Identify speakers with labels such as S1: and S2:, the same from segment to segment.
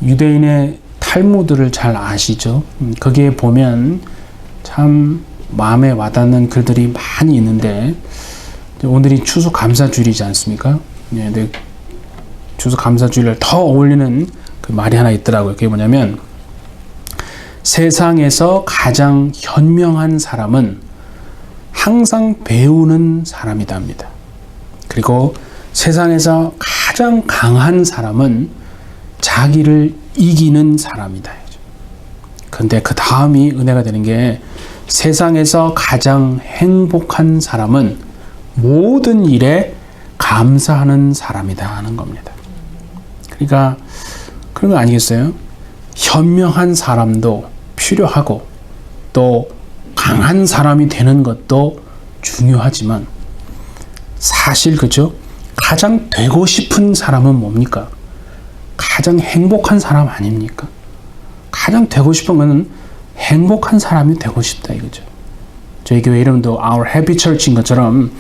S1: 유대인의 탈무드를 잘 아시죠? 거기에 보면 참 마음에 와닿는 글들이 많이 있는데, 오늘이 추수감사주일이지 않습니까? 네, 추수감사주일을 더 어울리는 그 말이 하나 있더라고요. 그게 뭐냐면, 세상에서 가장 현명한 사람은 항상 배우는 사람이다 합니다. 그리고 세상에서 가장 강한 사람은 자기를 이기는 사람이다. 그런데 그 다음이 은혜가 되는 게, 세상에서 가장 행복한 사람은 모든 일에 감사하는 사람이다 하는 겁니다. 그러니까 그런 거 아니겠어요? 현명한 사람도 필요하고 또 강한 사람이 되는 것도 중요하지만, 사실 그죠? 가장 되고 싶은 사람은 뭡니까? 가장 행복한 사람 아닙니까? 가장 되고 싶은 것은 행복한 사람이 되고 싶다 이거죠. 저희 교회 이름도 Our Happy Church인 것처럼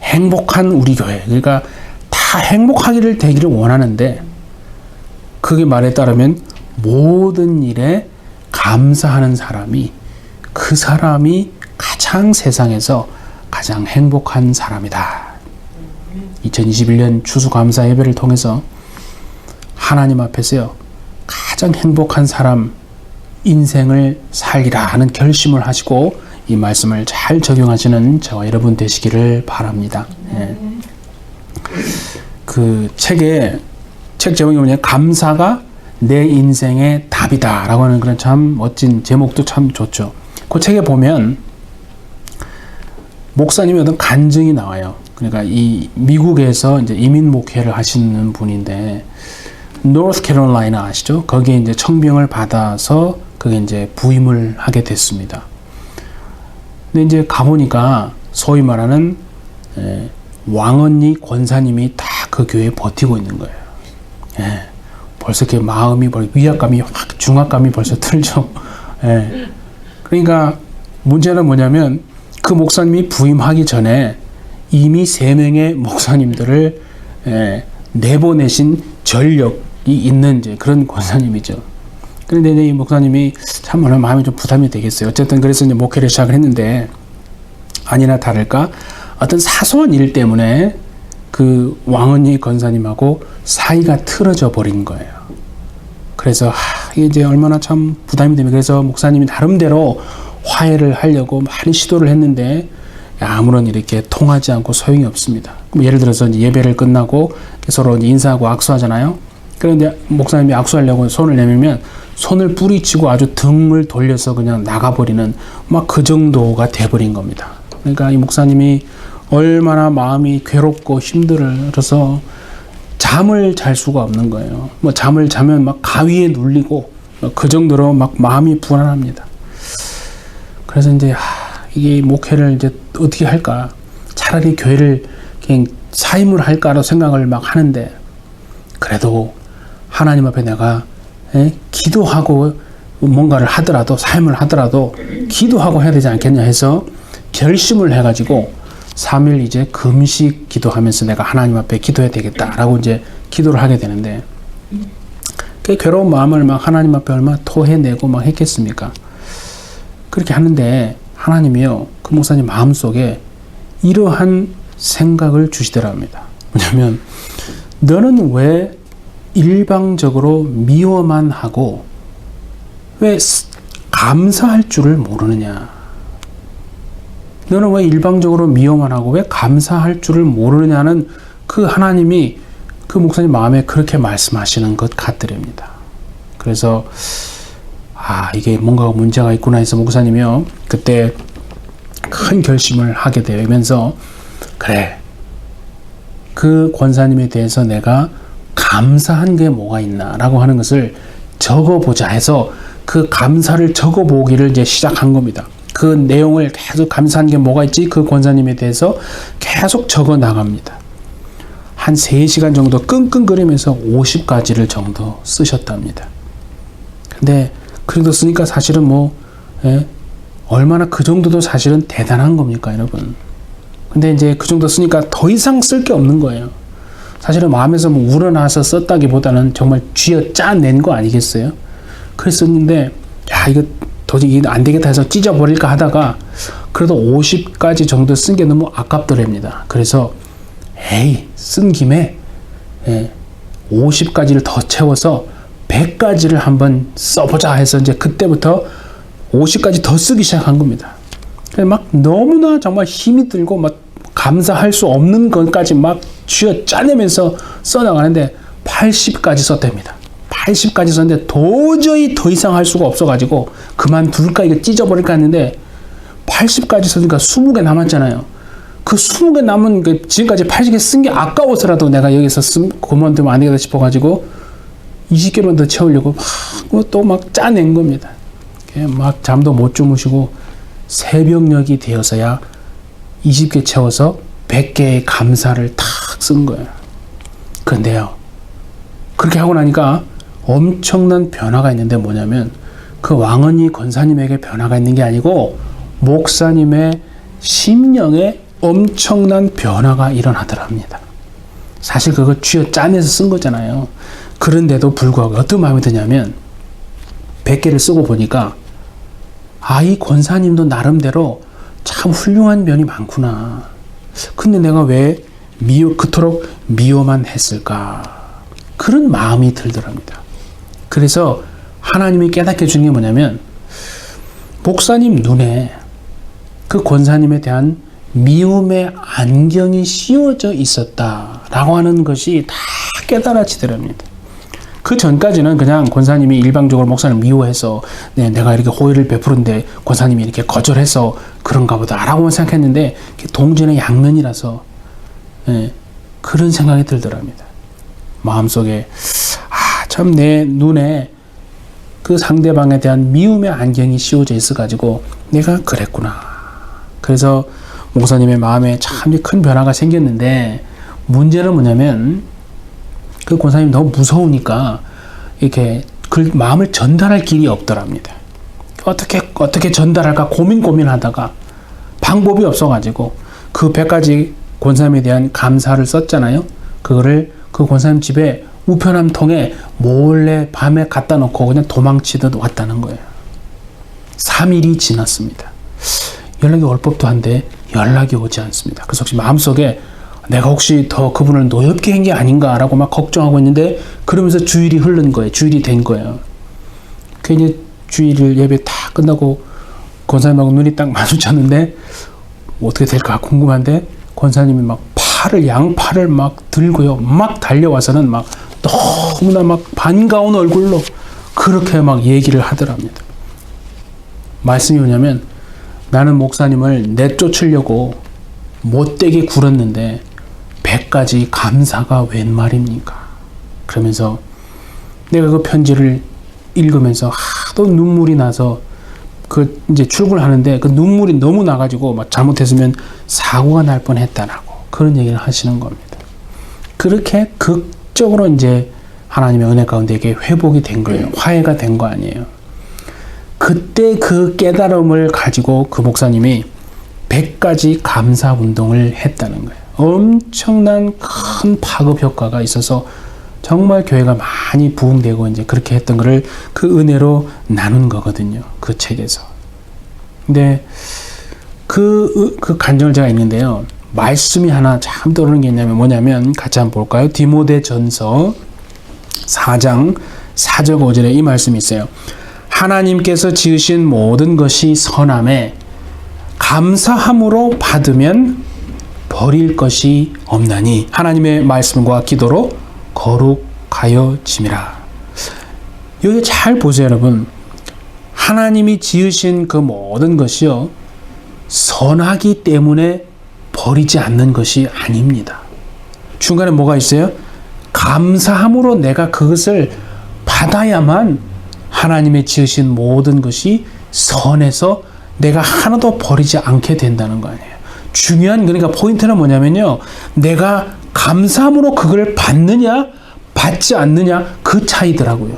S1: 행복한 우리 교회, 그러니까 다 행복하기를 되기를 원하는데, 그게 말에 따르면 모든 일에 감사하는 사람이, 그 사람이 가장 세상에서 가장 행복한 사람이다. 2021년 추수감사 예배를 통해서 하나님 앞에서요, 가장 행복한 사람 인생을 살리라 하는 결심을 하시고 이 말씀을 잘 적용하시는 저와 여러분 되시기를 바랍니다. 그 책 제목이 뭐냐면 감사가 내 인생의 답이다 라고 하는 그런 참 멋진 제목도 참 좋죠. 그 책에 보면 목사님의 어떤 간증이 나와요. 그러니까 이 미국에서 이제 이민 목회를 하시는 분인데, 노스캐롤라이나 아시죠? 거기에 이제 청빙을 받아서 그게 이제 부임을 하게 됐습니다. 근데 이제 가보니까 소위 말하는 왕언니 권사님이 다 그 교회에 버티고 있는 거예요. 벌써 이렇게 마음이, 위압감이 확, 중압감이 벌써 들죠. 그러니까 문제는 뭐냐면, 그 목사님이 부임하기 전에 이미 3명의 목사님들을 내보내신 전력이 있는 이제 그런 권사님이죠. 그런데 이제 이 목사님이 참 오늘 마음이 좀 부담이 되겠어요. 어쨌든 그래서 이제 목회를 시작을 했는데, 아니나 다를까 어떤 사소한 일 때문에 그 왕언니 권사님하고 사이가 틀어져 버린 거예요. 그래서 이게 이제 얼마나 참 부담이 되면, 그래서 목사님이 나름대로 화해를 하려고 많이 시도를 했는데 아무런 이렇게 통하지 않고 소용이 없습니다. 예를 들어서 이제 예배를 끝나고 서로 이제 인사하고 악수하잖아요. 그런데 목사님이 악수하려고 손을 내밀면 손을 뿌리치고 아주 등을 돌려서 그냥 나가버리는 막 그 정도가 돼버린 겁니다. 그러니까 이 목사님이 얼마나 마음이 괴롭고 힘들어서 잠을 잘 수가 없는 거예요. 뭐 잠을 자면 막 가위에 눌리고 그 정도로 막 마음이 불안합니다. 그래서 이제 이게 목회를 이제 어떻게 할까? 차라리 교회를 그냥 사임을 할까로 생각을 막 하는데, 그래도 하나님 앞에 내가 기도하고 뭔가를 하더라도, 사임을 하더라도 기도하고 해야 되지 않겠냐 해서 결심을 해가지고 3일 이제 금식 기도하면서 내가 하나님 앞에 기도해야 되겠다라고 이제 기도를 하게 되는데, 그 괴로운 마음을 막 하나님 앞에 얼마나 토해내고 막 했겠습니까? 그렇게 하는데 하나님이요, 그 목사님 마음속에 이러한 생각을 주시더랍니다. 뭐냐면, 너는 왜 일방적으로 미워만 하고 왜 감사할 줄을 모르느냐? 너는 왜 일방적으로 미워만 하고 왜 감사할 줄을 모르느냐는 그 하나님이 그 목사님 마음에 그렇게 말씀하시는 것 같더랍니다. 그래서 이게 뭔가 문제가 있구나 해서 목사님이요, 그때 큰 결심을 하게 되면서, 그래, 그 권사님에 대해서 내가 감사한 게 뭐가 있나 라고 하는 것을 적어보자 해서 그 감사를 적어보기를 이제 시작한 겁니다. 그 내용을 계속 감사한 게 뭐가 있지? 그 권사님에 대해서 계속 적어 나갑니다. 한 3시간 정도 끙끙거리면서 50가지를 정도 쓰셨답니다. 근데 그 정도 쓰니까 사실은 얼마나 그 정도도 사실은 대단한 겁니까, 여러분? 근데 이제 그 정도 쓰니까 더 이상 쓸 게 없는 거예요. 사실은 마음에서 뭐 우러나서 썼다기보다는 정말 쥐어 짜낸 거 아니겠어요? 그랬었는데 야 이거 도저히 안 되겠다 해서 찢어버릴까 하다가 그래도 50가지 정도 쓴 게 너무 아깝더랍니다. 그래서 에이 쓴 김에 50가지를 더 채워서 100가지를 한번 써보자 해서 이제 그때부터 50가지 더 쓰기 시작한 겁니다. 막 너무나 정말 힘이 들고 막 감사할 수 없는 것까지 막 쥐어 짜내면서 써나가는데 80까지 썼답니다. 80까지 썼는데 도저히 더 이상 할 수가 없어가지고 그만둘까 이거 찢어버릴까 했는데 80까지 썼으니까 20개 남았잖아요. 그 20개 남은 그 지금까지 80개 쓴 게 아까워서라도 내가 여기서 그만두면 안 되겠다 싶어가지고 20개만 더 채우려고 또 막 짜낸 겁니다. 막 잠도 못 주무시고 새벽녘이 되어서야 20개 채워서 100개의 감사를 탁 쓴 거예요. 그런데요, 그렇게 하고 나니까 엄청난 변화가 있는데 뭐냐면 그 왕언니 권사님에게 변화가 있는 게 아니고 목사님의 심령에 엄청난 변화가 일어나더랍니다. 사실 그거 쥐어 짜내서 쓴 거잖아요. 그런데도 불구하고 어떤 마음이 드냐면 100개를 쓰고 보니까 이 권사님도 나름대로 참 훌륭한 면이 많구나. 근데 내가 왜 그토록 미워만 했을까? 그런 마음이 들더랍니다. 그래서 하나님이 깨닫게 해준 게 뭐냐면 목사님 눈에 그 권사님에 대한 미움의 안경이 씌워져 있었다라고 하는 것이 다 깨달아지더랍니다. 그 전까지는 그냥 권사님이 일방적으로 목사님을 미워해서 내가 이렇게 호의를 베푸는데 권사님이 이렇게 거절해서 그런가 보다 라고만 생각했는데 동전의 양면이라서 그런 생각이 들더랍니다. 마음속에 참 내 눈에 그 상대방에 대한 미움의 안경이 씌워져 있어가지고 내가 그랬구나. 그래서 목사님의 마음에 참 큰 변화가 생겼는데 문제는 뭐냐면 그 권사님이 너무 무서우니까 이렇게 그 마음을 전달할 길이 없더랍니다. 어떻게 전달할까 고민하다가 방법이 없어가지고 그 100가지 권사님에 대한 감사를 썼잖아요. 그거를 그 권사님 집에 우편함 통에 몰래 밤에 갖다 놓고 그냥 도망치듯 왔다는 거예요. 3일이 지났습니다. 연락이 올 법도 한데 연락이 오지 않습니다. 그래서 혹시 마음속에 내가 혹시 더 그분을 노엽게 한 게 아닌가라고 막 걱정하고 있는데 그러면서 주일이 흐른 거예요. 주일이 된 거예요. 괜히 주일 예배 다 끝나고 권사님하고 눈이 딱 마주쳤는데 어떻게 될까 궁금한데 권사님이 막 양팔을 막 들고요. 막 달려와서는 막 너무나 막 반가운 얼굴로 그렇게 막 얘기를 하더랍니다. 말씀이 뭐냐면 나는 목사님을 내쫓으려고 못되게 굴었는데 100가지 감사가 웬 말입니까? 그러면서 내가 그 편지를 읽으면서 하도 눈물이 나서 그 이제 출근하는데 그 눈물이 너무 나가지고 막 잘못했으면 사고가 날 뻔했다라고 그런 얘기를 하시는 겁니다. 그렇게 극적으로 이제 하나님의 은혜 가운데 이게 회복이 된 거예요. 화해가 된 거 아니에요. 그때 그 깨달음을 가지고 그 목사님이 100가지 감사 운동을 했다는 거예요. 엄청난 큰 파급 효과가 있어서 정말 교회가 많이 부흥되고 이제 그렇게 했던 거를 그 은혜로 나눈 거거든요. 그 책에서. 근데 그 간증을 제가 읽는데요. 말씀이 하나 참 떠오르는 게 있냐면 뭐냐면 같이 한번 볼까요? 디모데전서 4장 4절 5절에 이 말씀이 있어요. 하나님께서 지으신 모든 것이 선함에 감사함으로 받으면 버릴 것이 없나니 하나님의 말씀과 기도로 거룩하여짐이라. 여기 잘 보세요, 여러분. 하나님이 지으신 그 모든 것이요 선하기 때문에 버리지 않는 것이 아닙니다. 중간에 뭐가 있어요? 감사함으로 내가 그것을 받아야만 하나님의 지으신 모든 것이 선해서 내가 하나도 버리지 않게 된다는 거 아니에요. 중요한 그러니까 포인트는 뭐냐면요. 내가 감사함으로 그걸 받느냐 받지 않느냐 그 차이더라고요.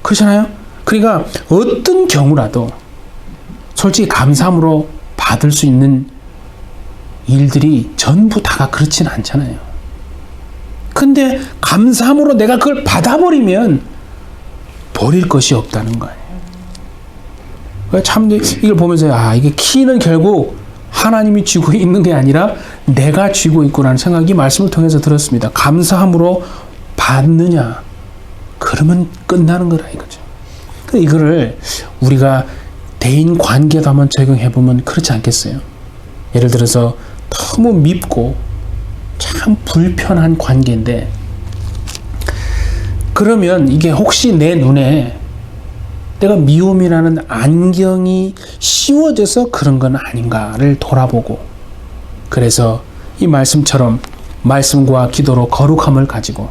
S1: 그렇잖아요. 그러니까 어떤 경우라도 솔직히 감사함으로 받을 수 있는 일들이 전부 다가 그렇지는 않잖아요. 근데 감사함으로 내가 그걸 받아버리면 버릴 것이 없다는 거예요. 참 이걸 보면서 이게 키는 결국 하나님이 쥐고 있는 게 아니라 내가 쥐고 있구나라는 생각이 말씀을 통해서 들었습니다. 감사함으로 받느냐 그러면 끝나는 거라 이거죠. 이거를 우리가 대인 관계도 한번 적용해 보면 그렇지 않겠어요? 예를 들어서 너무 밉고 참 불편한 관계인데 그러면 이게 혹시 내 눈에 내가 미움이라는 안경이 씌워져서 그런 건 아닌가를 돌아보고 그래서 이 말씀처럼 말씀과 기도로 거룩함을 가지고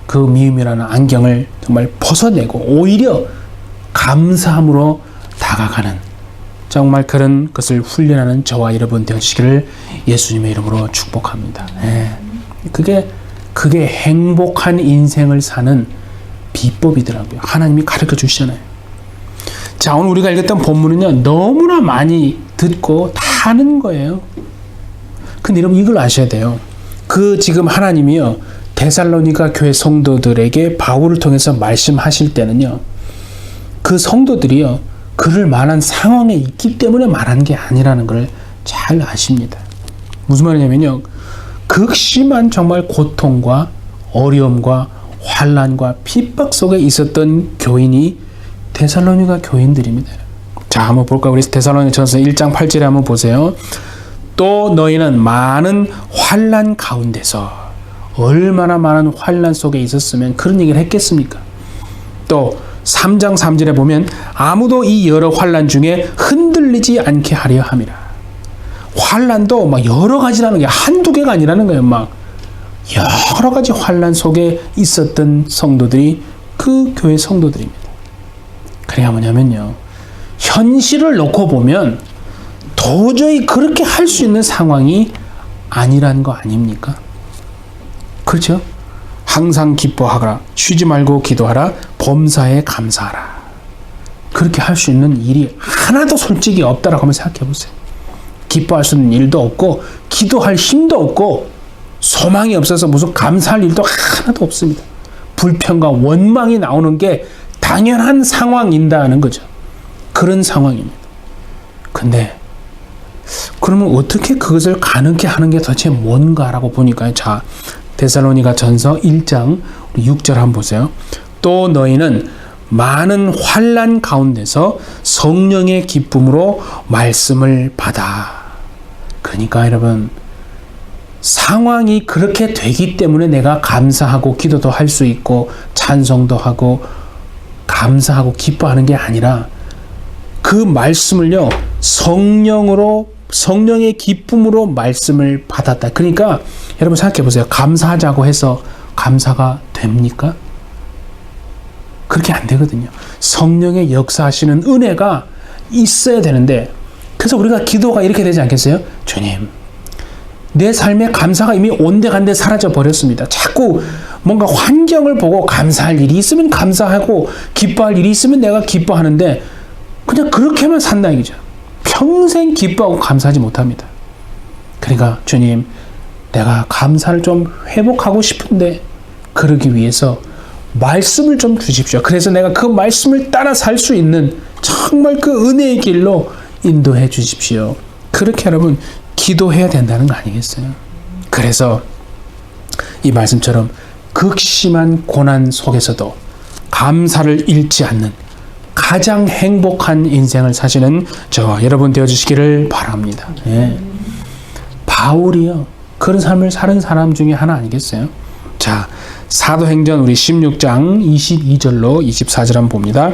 S1: 그 미움이라는 안경을 정말 벗어내고 오히려 감사함으로 다가가는 정말 그런 것을 훈련하는 저와 여러분 되시기를 예수님의 이름으로 축복합니다. 그게 행복한 인생을 사는 비법이더라고요. 하나님이 가르쳐 주시잖아요. 자, 오늘 우리가 읽었던 본문은요, 너무나 많이 듣고 다 아는 거예요. 근데 여러분 이걸 아셔야 돼요. 지금 하나님이요, 데살로니가 교회 성도들에게 바울을 통해서 말씀하실 때는요, 그 성도들이요, 그럴 만한 상황에 있기 때문에 말하는 게 아니라는 걸 잘 아십니다. 무슨 말이냐면요, 극심한 정말 고통과 어려움과 환난과 핍박 속에 있었던 교인이 데살로니가 교인들입니다. 자, 한번 볼까요? 우리 데살로니가전서 1장 8절에 한번 보세요. 또 너희는 많은 환난 가운데서 얼마나 많은 환난 속에 있었으면 그런 얘기를 했겠습니까? 또 3장 3절에 보면 아무도 이 여러 환난 중에 흔들리지 않게 하려 함이라. 환난도 막 여러 가지라는 게 한두 개가 아니라는 거예요. 막 여러 가지 환난 속에 있었던 성도들이 그 교회 성도들입니다. 그래야 뭐냐면요, 현실을 놓고 보면 도저히 그렇게 할 수 있는 상황이 아니라는 거 아닙니까? 그렇죠? 항상 기뻐하라, 쉬지 말고 기도하라, 범사에 감사하라. 그렇게 할 수 있는 일이 하나도 솔직히 없다라고 한번 생각해 보세요. 기뻐할 수 있는 일도 없고 기도할 힘도 없고 소망이 없어서 무슨 감사할 일도 하나도 없습니다. 불평과 원망이 나오는 게 당연한 상황인다는 거죠. 그런 상황입니다. 근데 그러면 어떻게 그것을 가능케 하는 게 도대체 뭔가라고 보니까, 자, 데살로니가 전서 1장 6절 한번 보세요. 또 너희는 많은 환난 가운데서 성령의 기쁨으로 말씀을 받아. 그러니까 여러분, 상황이 그렇게 되기 때문에 내가 감사하고 기도도 할 수 있고 찬송도 하고 감사하고 기뻐하는 게 아니라 그 말씀을요, 성령의 기쁨으로 말씀을 받았다. 그러니까 여러분 생각해 보세요. 감사하자고 해서 감사가 됩니까? 그렇게 안 되거든요. 성령의 역사하시는 은혜가 있어야 되는데, 그래서 우리가 기도가 이렇게 되지 않겠어요? 주님, 내 삶에 감사가 이미 온데간데 사라져 버렸습니다. 자꾸 뭔가 환경을 보고 감사할 일이 있으면 감사하고 기뻐할 일이 있으면 내가 기뻐하는데 그냥 그렇게만 산다 이거죠. 평생 기뻐하고 감사하지 못합니다. 그러니까 주님, 내가 감사를 좀 회복하고 싶은데 그러기 위해서 말씀을 좀 주십시오. 그래서 내가 그 말씀을 따라 살 수 있는 정말 그 은혜의 길로 인도해 주십시오. 그렇게 여러분 기도해야 된다는 거 아니겠어요? 그래서 이 말씀처럼 극심한 고난 속에서도 감사를 잃지 않는 가장 행복한 인생을 사시는 저와 여러분 되어주시기를 바랍니다. 예. 바울이요, 그런 삶을 사는 사람 중에 하나 아니겠어요? 자, 사도행전 우리 16장 22절로 24절 한번 봅니다.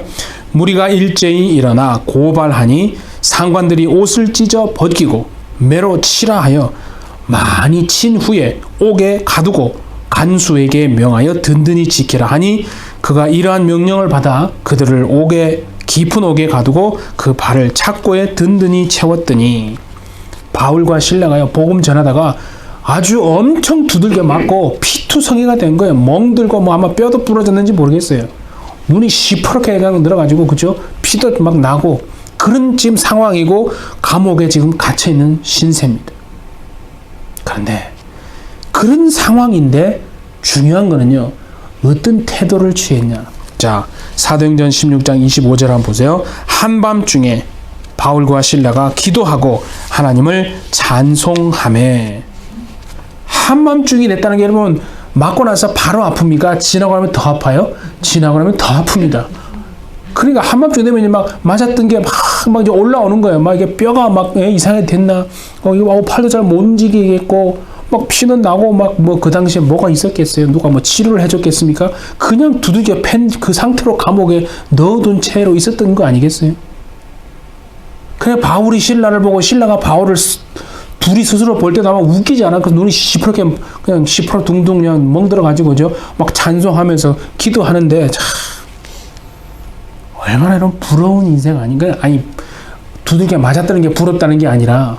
S1: 무리가 일제히 일어나 고발하니 상관들이 옷을 찢어 벗기고 매로 치라 하여 많이 친 후에 옥에 가두고 간수에게 명하여 든든히 지키라 하니 그가 이러한 명령을 받아 그들을 깊은 옥에 가두고 그 발을 착고에 든든히 채웠더니, 바울과 실라가요 복음 전하다가 아주 엄청 두들겨 맞고 피투성이가 된 거예요. 멍들고 뭐 아마 뼈도 부러졌는지 모르겠어요. 눈이 시퍼렇게 늘어가지고, 그죠? 피도 막 나고 그런 지금 상황이고 감옥에 지금 갇혀 있는 신세입니다. 그런데 그런 상황인데 중요한 거는요, 어떤 태도를 취했냐. 자, 사도행전 16장 25절 한번 보세요. 한밤중에 바울과 실라가 기도하고 하나님을 찬송하매. 한밤중이 됐다는 게 여러분, 맞고 나서 바로 아픕니까? 지나고 나면 더 아파요? 지나고 나면 더 아픕니다. 그러니까 한밤중 되면 막 맞았던 게 막 이제 올라오는 거예요. 막 이게 뼈가 막 이상하게 됐나? 이거 팔도 잘 못 움직이겠고, 막 피는 나고 막 뭐 그 당시에 뭐가 있었겠어요? 누가 뭐 치료를 해줬겠습니까? 그냥 두들겨 팬 그 상태로 감옥에 넣어둔 채로 있었던 거 아니겠어요? 그냥 바울이 신라를 보고 신라가 바울을 둘이 스스로 볼 때도 아마 웃기지 않아? 그 눈이 시퍼렇게 그냥 시퍼둥둥 그냥 멍들어가지고죠. 막 찬송하면서 기도하는데 참 얼마나 이런 부러운 인생 아닌가? 아니 두들겨 맞았다는 게 부럽다는 게 아니라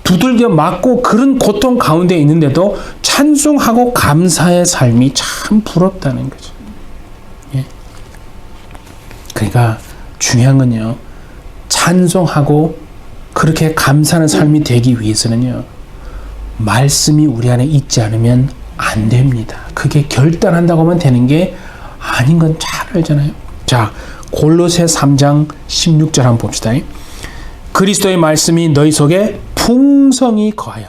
S1: 두들겨 맞고 그런 고통 가운데 있는데도 찬송하고 감사의 삶이 참 부럽다는 거죠. 예. 그러니까 중요한 건요, 찬송하고 그렇게 감사하는 삶이 되기 위해서는요, 말씀이 우리 안에 있지 않으면 안 됩니다. 그게 결단한다고만 되는 게 아닌 건 잘 알잖아요. 자, 골로새 3장 16절 한번 봅시다. 그리스도의 말씀이 너희 속에 풍성히 거하여.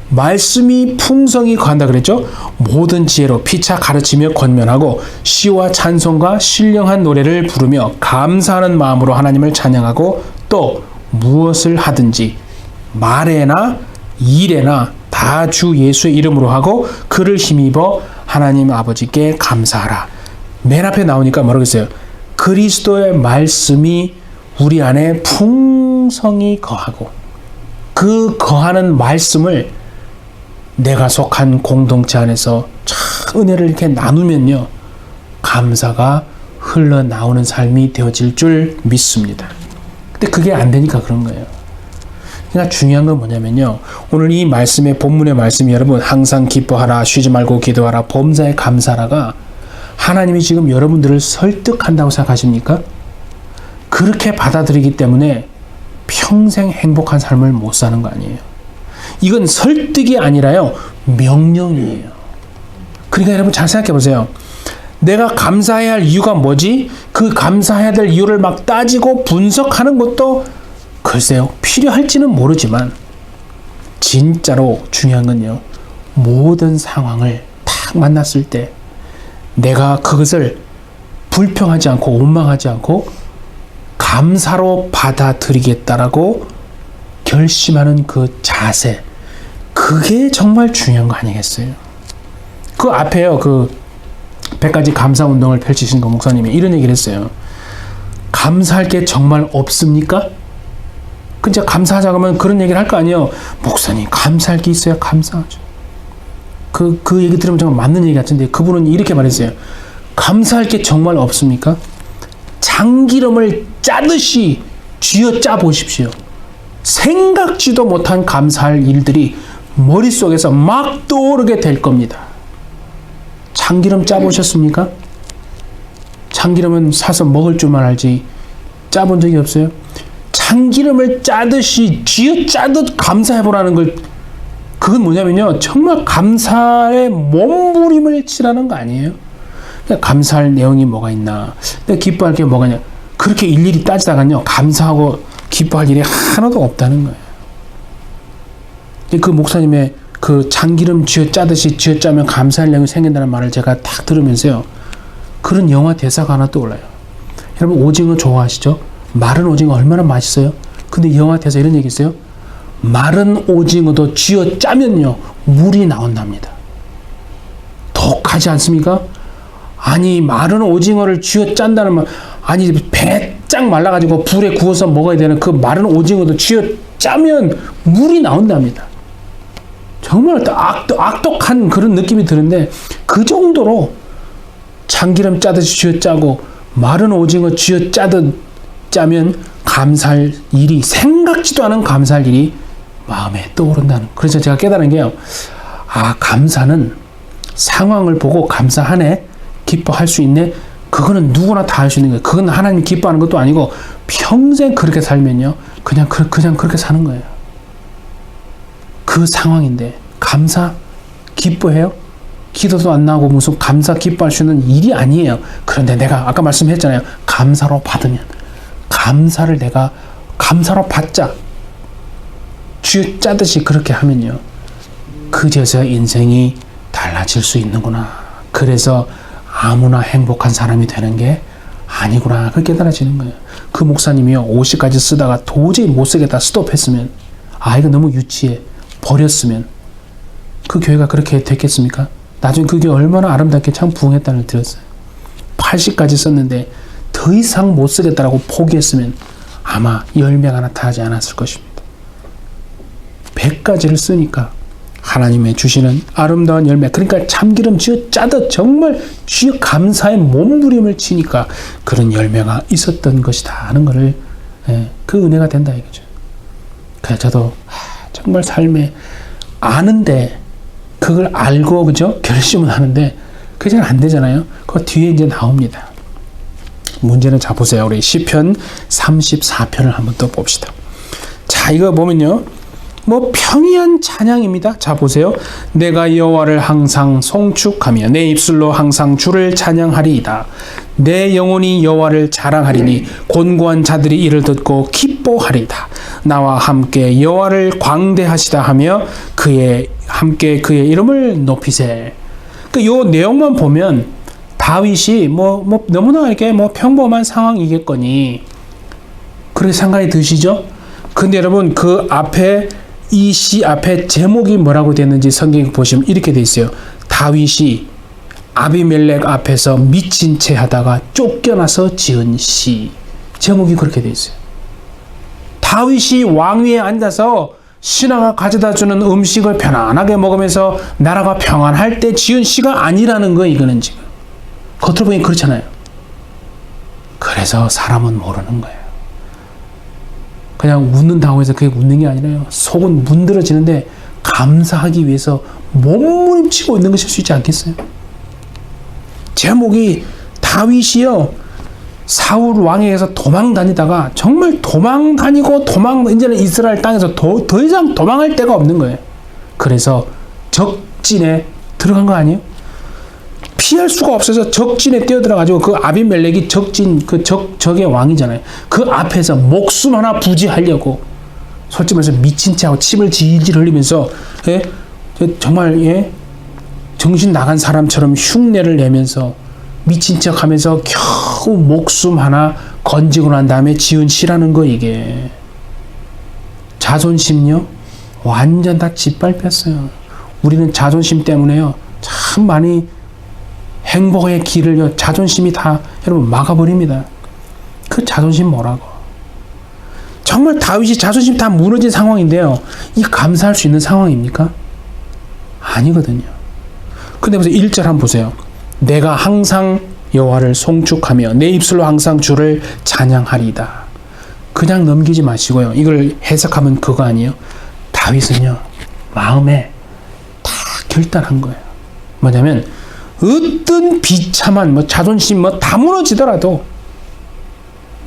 S1: 말씀이 풍성히 거한다 그랬죠? 모든 지혜로 피차 가르치며 권면하고 시와 찬송과 신령한 노래를 부르며 감사하는 마음으로 하나님을 찬양하고 또 무엇을 하든지 말에나 일에나 다 주 예수의 이름으로 하고 그를 힘입어 하나님 아버지께 감사하라. 맨 앞에 나오니까 뭐라고 했어요? 그리스도의 말씀이 우리 안에 풍성히 거하고, 그 거하는 말씀을 내가 속한 공동체 안에서 참 은혜를 이렇게 나누면요, 감사가 흘러나오는 삶이 되어질 줄 믿습니다. 근데 그게 안 되니까 그런 거예요. 그러니까 중요한 건 뭐냐면요, 오늘 이 말씀의 본문의 말씀이 여러분 항상 기뻐하라, 쉬지 말고 기도하라, 범사에 감사하라가 하나님이 지금 여러분들을 설득한다고 생각하십니까? 그렇게 받아들이기 때문에 평생 행복한 삶을 못 사는 거 아니에요. 이건 설득이 아니라요, 명령이에요. 그러니까 여러분 잘 생각해 보세요. 내가 감사해야 할 이유가 뭐지? 그 감사해야 될 이유를 막 따지고 분석하는 것도 글쎄요, 필요할지는 모르지만 진짜로 중요한 건요, 모든 상황을 딱 만났을 때 내가 그것을 불평하지 않고 원망하지 않고 감사로 받아들이겠다라고 결심하는 그 자세, 그게 정말 중요한 거 아니겠어요? 그 앞에요, 그 100가지 감사 운동을 펼치신 그 목사님이 이런 얘기를 했어요. 감사할 게 정말 없습니까? 진짜 감사하자 그러면 그런 얘기를 할 거 아니에요. 목사님, 감사할 게 있어야 감사하죠. 그 얘기 들으면 정말 맞는 얘기 같은데, 그분은 이렇게 말했어요. 감사할 게 정말 없습니까? 참기름을 짜듯이 쥐어짜 보십시오. 생각지도 못한 감사할 일들이 머릿속에서 막 떠오르게 될 겁니다. 참기름 짜보셨습니까? 참기름은 사서 먹을 줄만 알지 짜본 적이 없어요? 참기름을 짜듯이 쥐어짜듯 감사해보라는 걸, 그건 뭐냐면요, 정말 감사의 몸부림을 치라는 거 아니에요? 감사할 내용이 뭐가 있나, 내가 기뻐할 게 뭐가 있냐, 그렇게 일일이 따지다가요, 감사하고 기뻐할 일이 하나도 없다는 거예요. 그 목사님의 그 참기름 쥐어짜듯이 쥐어짜면 감사할 내용이 생긴다는 말을 제가 딱 들으면서요, 그런 영화 대사가 하나 떠올라요. 여러분 오징어 좋아하시죠? 마른 오징어 얼마나 맛있어요? 근데 영화 대사 이런 얘기 있어요. 마른 오징어도 쥐어짜면요, 물이 나온답니다. 독하지 않습니까? 아니, 마른 오징어를 쥐어짠다는 말, 아니 배짱 말라가지고 불에 구워서 먹어야 되는 그 마른 오징어도 쥐어짜면 물이 나온답니다. 정말 악독한 그런 느낌이 드는데, 그 정도로 참기름 짜듯이 쥐어짜고 마른 오징어 쥐어짜면 감사할 일이, 생각지도 않은 감사할 일이 마음에 떠오른다는. 그래서 제가 깨달은 게요, 감사는 상황을 보고 감사하네, 기뻐할 수 있네, 그거는 누구나 다 할 수 있는 거예요. 그건 하나님 기뻐하는 것도 아니고 평생 그렇게 살면요, 그냥 그렇게 사는 거예요. 그 상황인데 감사, 기뻐해요? 기도도 안 나오고 무슨 감사 기뻐할 수 있는 일이 아니에요. 그런데 내가 아까 말씀했잖아요. 감사로 받으면, 감사를 내가 감사로 받자, 쥐어 짜듯이 그렇게 하면요, 그제서야 인생이 달라질 수 있는구나. 그래서 아무나 행복한 사람이 되는 게 아니구나. 그렇게 깨달아지는 거예요. 그 목사님이요, 50까지 쓰다가 도저히 못 쓰겠다 스톱했으면, 이거 너무 유치해, 버렸으면 그 교회가 그렇게 됐겠습니까? 나중에 그게 얼마나 아름답게 참 부흥했다는 걸 들었어요. 80까지 썼는데 더 이상 못 쓰겠다라고 포기했으면 아마 열매가 나타나지 않았을 것입니다. 100가지를 쓰니까 하나님의 주시는 아름다운 열매, 그러니까 참기름 쥐어 짜듯 정말 쥐어 감사의 몸부림을 치니까 그런 열매가 있었던 것이다 하는 것을, 그 은혜가 된다 이거죠. 그래서 저도 정말 삶에 아는데, 그걸 알고 그죠, 결심은 하는데 그게 잘 안 되잖아요. 그 뒤에 이제 나옵니다. 문제는, 자 보세요. 우리 시편 34편을 한번 또 봅시다. 자, 이거 보면요, 뭐 평이한 찬양입니다. 자 보세요. 내가 여호와를 항상 송축하며 내 입술로 항상 주를 찬양하리이다. 내 영혼이 여호와를 자랑하리니 곤고한 자들이 이를 듣고 기뻐하리이다. 나와 함께 여호와를 광대하시다 하며 함께 그의 이름을 높이세. 요 내용만 보면 다윗이 뭐 너무나 이렇게 평범한 상황이겠거니 그렇게 생각이 드시죠? 근데 여러분, 그 앞에, 이 시 앞에 제목이 뭐라고 되는지 성경 보시면 이렇게 돼 있어요. 다윗이 아비멜렉 앞에서 미친 채 하다가 쫓겨나서 지은 시. 제목이 그렇게 돼 있어요. 다윗이 왕위에 앉아서 신하가 가져다 주는 음식을 편안하게 먹으면서 나라가 평안할 때 지은 시가 아니라는 거예요. 이거는 지금 겉으로 보니 그렇잖아요. 그래서 사람은 모르는 거예요. 그냥 웃는다고 해서 그게 웃는 게 아니라요, 속은 문드러지는데 감사하기 위해서 몸부림치고 있는 것일 수 있지 않겠어요? 제목이 다윗이요, 사울 왕에게서 도망 다니다가 정말 도망 다니고 이제는 이스라엘 땅에서 더 이상 도망할 데가 없는 거예요. 그래서 적진에 들어간 거 아니에요? 피할 수가 없어서 적진에 뛰어들어가지고, 그 아비멜렉이 적진, 적의 왕이잖아요. 그 앞에서 목숨 하나 부지하려고 솔직히 말해서 미친 채하고 침을 질질 흘리면서, 정말 정신 나간 사람처럼 흉내를 내면서 미친 척 하면서 겨우 목숨 하나 건지고 난 다음에 지은 시라는 거. 이게 자존심요, 완전 다 짓밟혔어요. 우리는 자존심 때문에요, 참 많이 행복의 길을요, 자존심이 다 여러분 막아버립니다. 그 자존심 뭐라고? 정말 다윗이 자존심 다 무너진 상황인데요, 이 감사할 수 있는 상황입니까? 아니거든요. 근데 보세요. 1절 한번 보세요. 내가 항상 여호와를 송축하며 내 입술로 항상 주를 찬양하리이다. 그냥 넘기지 마시고요, 이걸 해석하면 그거 아니에요? 다윗은요, 마음에 다 결단한 거예요. 뭐냐면, 어떤 비참한 자존심 다 무너지더라도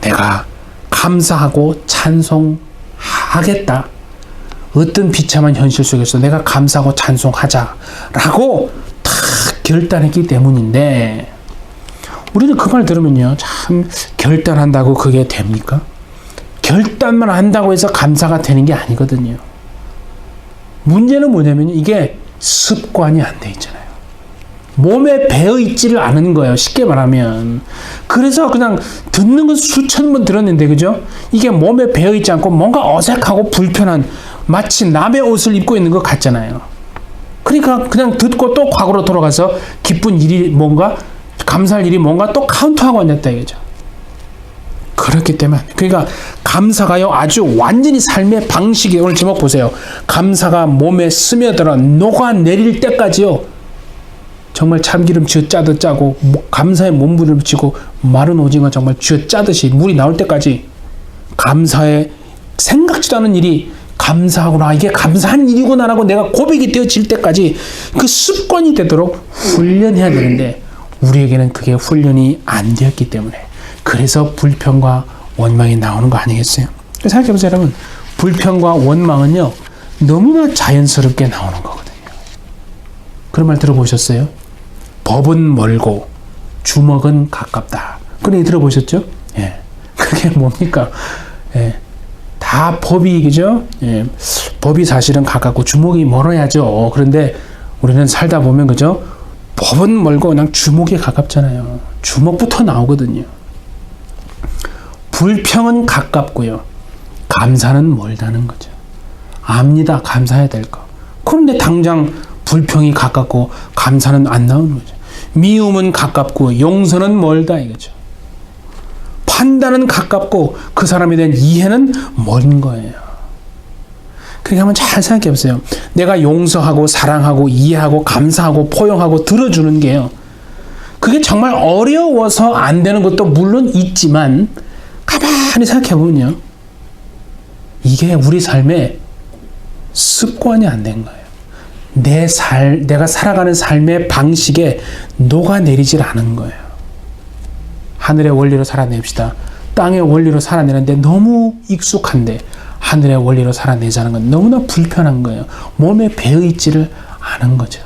S1: 내가 감사하고 찬송하겠다. 어떤 비참한 현실 속에서 내가 감사하고 찬송하자라고 딱 결단했기 때문인데, 우리는 그 말 들으면요, 참 결단한다고 그게 됩니까? 결단만 한다고 해서 감사가 되는 게 아니거든요. 문제는 뭐냐면 이게 습관이 안 돼 있잖아요. 몸에 배어 있지를 않은 거예요. 쉽게 말하면. 그래서 그냥 듣는 건 수천 번 들었는데, 그죠? 이게 몸에 배어 있지 않고 뭔가 어색하고 불편한, 마치 남의 옷을 입고 있는 것 같잖아요. 그러니까 그냥 듣고 또 과거로 돌아가서 기쁜 일이 뭔가, 감사할 일이 뭔가 또 카운트하고 앉았다 이거죠. 그렇기 때문에, 그러니까 감사가요, 아주 완전히 삶의 방식이, 오늘 제목 보세요. 감사가 몸에 스며들어 녹아내릴 때까지요, 정말 참기름 쥐어 짜듯 짜고 감사의 몸부림을 치고 마른 오징어 정말 쥐어 짜듯이 물이 나올 때까지 감사에 생각지도 않은 일이, 감사하구나, 이게 감사한 일이구나라고 내가 고백이 되어질 때까지 그 습관이 되도록 훈련해야 되는데, 우리에게는 그게 훈련이 안 되었기 때문에, 그래서 불평과 원망이 나오는 거 아니겠어요? 생각해보세요 여러분. 불평과 원망은요, 너무나 자연스럽게 나오는 거거든요. 그런 말 들어보셨어요? 법은 멀고 주먹은 가깝다. 그런 얘기 들어보셨죠? 예. 그게 뭡니까? 예. 다 법이, 그죠? 예. 법이 사실은 가깝고 주먹이 멀어야죠. 그런데 우리는 살다 보면, 그죠? 법은 멀고 그냥 주먹이 가깝잖아요. 주먹부터 나오거든요. 불평은 가깝고요. 감사는 멀다는 거죠. 압니다. 감사해야 될 거. 그런데 당장 불평이 가깝고 감사는 안 나오는 거죠. 미움은 가깝고 용서는 멀다 이거죠. 판단은 가깝고 그 사람에 대한 이해는 먼 거예요. 그러니까 한번 잘 생각해 보세요. 내가 용서하고 사랑하고 이해하고 감사하고 포용하고 들어주는 게요. 그게 정말 어려워서 안 되는 것도 물론 있지만 가만히 생각해 보면요. 이게 우리 삶의 습관이 안 된 거예요. 내가 살아가는 삶의 방식에 녹아내리질 않은 거예요. 하늘의 원리로 살아냅시다. 땅의 원리로 살아내는데 너무 익숙한데 하늘의 원리로 살아내자는 건 너무나 불편한 거예요. 몸에 배어있지를 않은 거죠.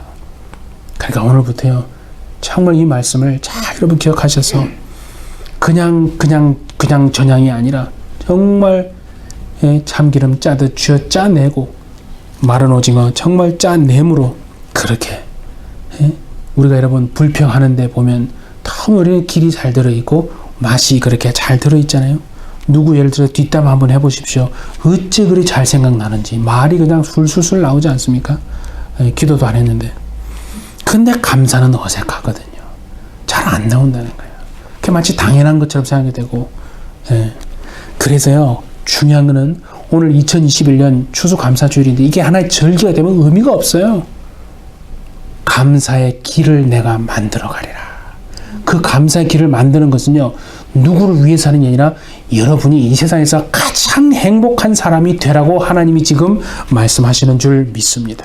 S1: 그러니까 오늘부터요. 정말 이 말씀을 잘 여러분 기억하셔서 그냥 전향이 아니라 정말 참기름 짜듯 쥐어 짜내고 마른 오징어 정말 짜내므로 그렇게 우리가 여러분 불평하는데 보면 너무 우리는 길이 잘 들어있고 맛이 그렇게 잘 들어있잖아요. 누구 예를 들어 뒷담화 한번 해보십시오. 어찌 그리 잘 생각나는지 말이 그냥 술술술 나오지 않습니까? 기도도 안 했는데. 근데 감사는 어색하거든요. 잘 안 나온다는 거예요. 그게 마치 당연한 것처럼 생각이 되고 그래서요. 중요한 거는 오늘 2021년 추수감사주일인데 이게 하나의 절기가 되면 의미가 없어요. 감사의 길을 내가 만들어 가리라. 그 감사의 길을 만드는 것은요. 누구를 위해서 하는 게 아니라 여러분이 이 세상에서 가장 행복한 사람이 되라고 하나님이 지금 말씀하시는 줄 믿습니다.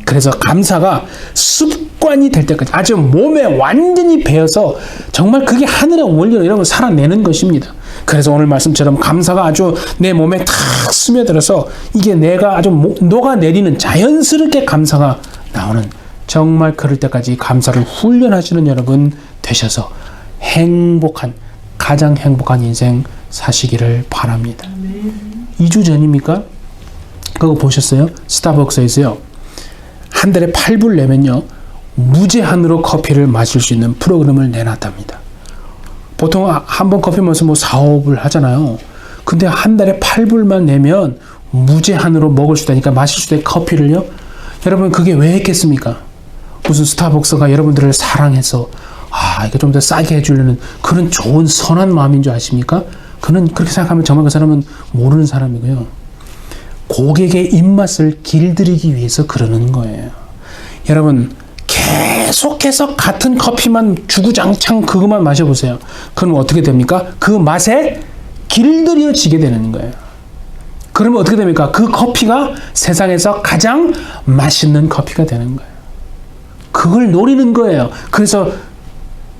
S1: 그래서 감사가 습관이 될 때까지 아주 몸에 완전히 배어서 정말 그게 하늘의 원리로 여러분 살아내는 것입니다. 그래서 오늘 말씀처럼 감사가 아주 내 몸에 탁 스며들어서 이게 내가 아주 녹아내리는 자연스럽게 감사가 나오는 정말 그럴 때까지 감사를 훈련하시는 여러분 되셔서 가장 행복한 인생 사시기를 바랍니다. 2주 전입니까? 그거 보셨어요? 스타벅스에서요. 한 달에 8불 내면요. 무제한으로 커피를 마실 수 있는 프로그램을 내놨답니다. 보통 한 번 커피 마셔서 뭐 4, 5불 하잖아요. 근데 한 달에 8불만 내면 무제한으로 먹을 수 있다니까 마실 수 있는 커피를요. 여러분 그게 왜 했겠습니까? 무슨 스타벅스가 여러분들을 사랑해서 이거 좀 더 싸게 해주려는 그런 좋은 선한 마음인 줄 아십니까? 그렇게 생각하면 정말 그 사람은 모르는 사람이고요. 고객의 입맛을 길들이기 위해서 그러는 거예요. 여러분 계속해서 같은 커피만 주구장창 그것만 마셔보세요. 그럼 어떻게 됩니까? 그 맛에 길들여지게 되는 거예요. 그러면 어떻게 됩니까? 그 커피가 세상에서 가장 맛있는 커피가 되는 거예요. 그걸 노리는 거예요. 그래서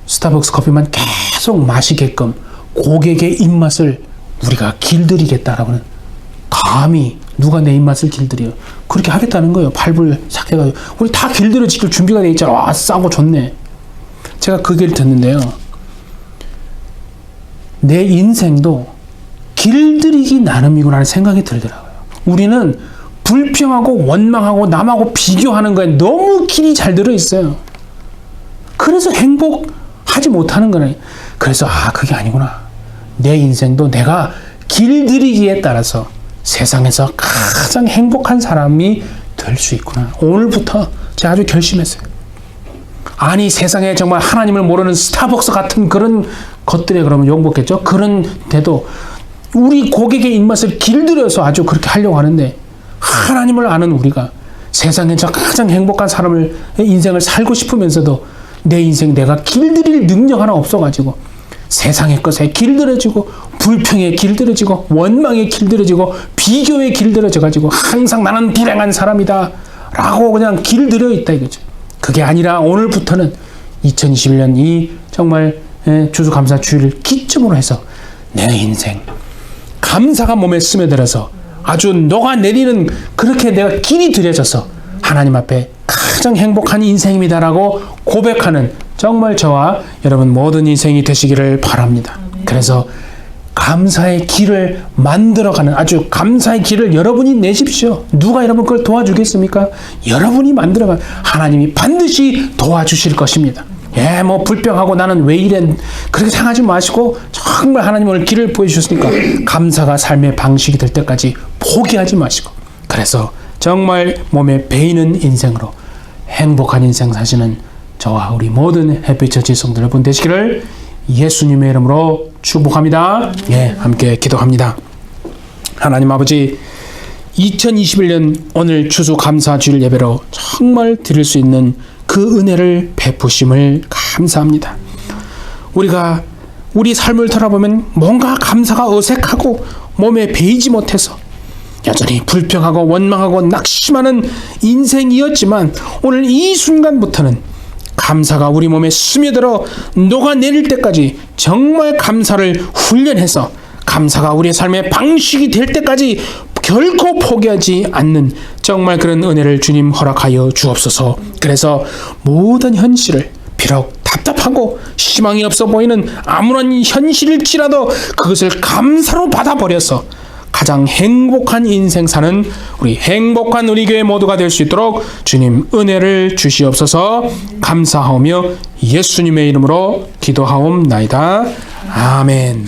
S1: 스타벅스 커피만 계속 마시게끔 고객의 입맛을 우리가 길들이겠다라고는 감히 누가 내 입맛을 길들여 그렇게 하겠다는 거예요. 8불 삭해가지고 우리 다 길들여 지킬 준비가 돼 있잖아. 싸고 좋네. 제가 그 얘기를 듣는데요. 내 인생도 길들이기 나름이구나 생각이 들더라고요. 우리는 불평하고 원망하고 남하고 비교하는 거에 너무 길이 잘 들어있어요. 그래서 행복하지 못하는 거네. 그래서 그게 아니구나. 내 인생도 내가 길들이기에 따라서 세상에서 가장 행복한 사람이 될 수 있구나. 오늘부터 제가 아주 결심했어요. 아니 세상에 정말 하나님을 모르는 스타벅스 같은 그런 것들에 그러면 욕먹겠죠. 그런데도 우리 고객의 입맛을 길들여서 아주 그렇게 하려고 하는데 하나님을 아는 우리가 세상에서 가장 행복한 사람을 인생을 살고 싶으면서도 내 인생 내가 길들일 능력 하나 없어가지고 세상의 것에 길들여지고 불평에 길들여지고 원망에 길들여지고 비교에 길들여져가지고 항상 나는 불행한 사람이다 라고 그냥 길들여 있다 이거죠. 그게 아니라 오늘부터는 2021년 이 정말 추수감사주일을 기점으로 해서 내 인생 감사가 몸에 스며들어서 아주 녹아내리는 그렇게 내가 길이 들여져서 하나님 앞에 가장 가장 행복한 인생입니다라고 고백하는 정말 저와 여러분 모든 인생이 되시기를 바랍니다. 그래서 감사의 길을 만들어가는 아주 감사의 길을 여러분이 내십시오. 누가 여러분 그걸 도와주겠습니까? 여러분이 만들어가 하나님이 반드시 도와주실 것입니다. 뭐 불평하고 나는 왜 이래 그렇게 생각하지 마시고 정말 하나님 오늘 길을 보여주셨으니까 감사가 삶의 방식이 될 때까지 포기하지 마시고 그래서 정말 몸에 배이는 인생으로 행복한 인생 사시는 저와 우리 모든 햇빛처치 성도 여러분 되시기를 예수님의 이름으로 축복합니다. 함께 기도합니다. 하나님 아버지 2021년 오늘 추수감사 주일 예배로 정말 드릴 수 있는 그 은혜를 베푸심을 감사합니다. 우리가 우리 삶을 돌아보면 뭔가 감사가 어색하고 몸에 배이지 못해서 여전히 불평하고 원망하고 낙심하는 인생이었지만 오늘 이 순간부터는 감사가 우리 몸에 스며들어 녹아내릴 때까지 정말 감사를 훈련해서 감사가 우리의 삶의 방식이 될 때까지 결코 포기하지 않는 정말 그런 은혜를 주님 허락하여 주옵소서. 그래서 모든 현실을 비록 답답하고 희망이 없어 보이는 아무런 현실일지라도 그것을 감사로 받아버려서 가장 행복한 인생 사는 우리 행복한 우리 교회 모두가 될 수 있도록 주님 은혜를 주시옵소서. 감사하오며 예수님의 이름으로 기도하옵나이다. 아멘.